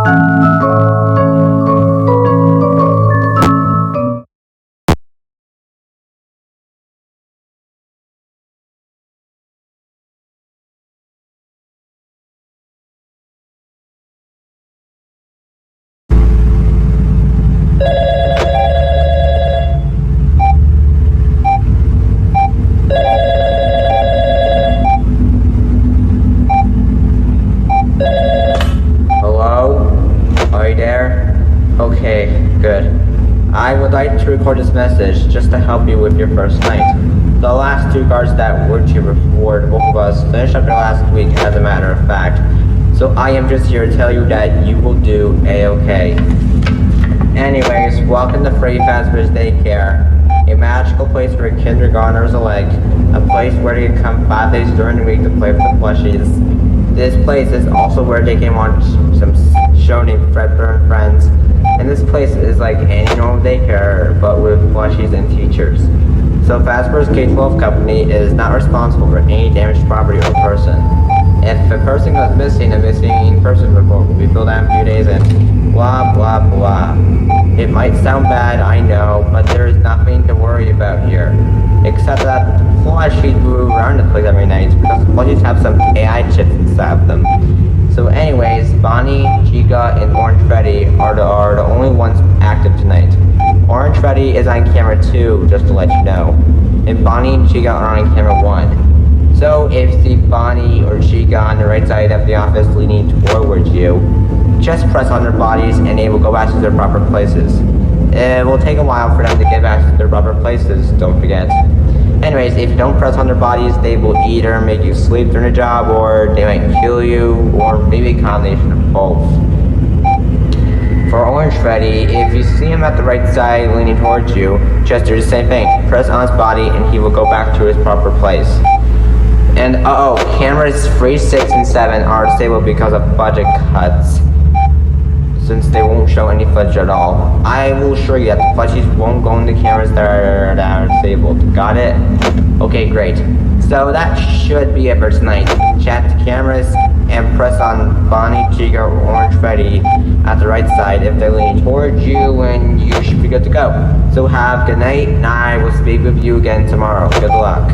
Hello? Are you there? Okay, good. I would like to record this message just to help you with your first night. The last two guards that worked here before both of us finished up their last week, as a matter of fact. So I am just here to tell you that you will do A-okay. Anyways, welcome to Freddy Fazbear's Daycare, a magical place for kindergartners alike, a place where they can come 5 days during the week to play with the plushies. This place is also where they can watch some show named Fredbear and Friends, and this place is like any normal daycare, but with plushies and teachers. So Fazbear's K-12 company is not responsible for any damaged property or person. If a person goes missing, a missing person report will be filled out in a few days and blah blah blah. It might sound bad, I know, but there is nothing to worry about here. Except that the plushies move around the place every night because the plushies have some AI chips inside of them. So anyways, Bonnie, Chica, and Orange Freddy are the only ones active tonight. Orange Freddy is on camera 2, just to let you know. And Bonnie and Chica are on camera 1. So if you see Bonnie or Chica on the right side of the office leaning towards you, just press on their bodies and they will go back to their proper places. It will take a while for them to get back to their proper places, don't forget. Anyways, if you don't press on their bodies, they will either make you sleep during the job, or they might kill you, or maybe a combination of both. For Orange Freddy, if you see him at the right side leaning towards you, just do the same thing. Press on his body and he will go back to his proper place. And cameras 3, 6, and 7 are disabled because of budget cuts, since they won't show any footage at all. I will assure you that the plushies won't go in the cameras that are disabled. Got it? Okay, great. So that should be it for tonight. Chat the cameras and press on Bonnie, Chica, or Orange Freddy at the right side if they're leaning towards you, and you should be good to go. So have a good night, and I will speak with you again tomorrow. Good luck.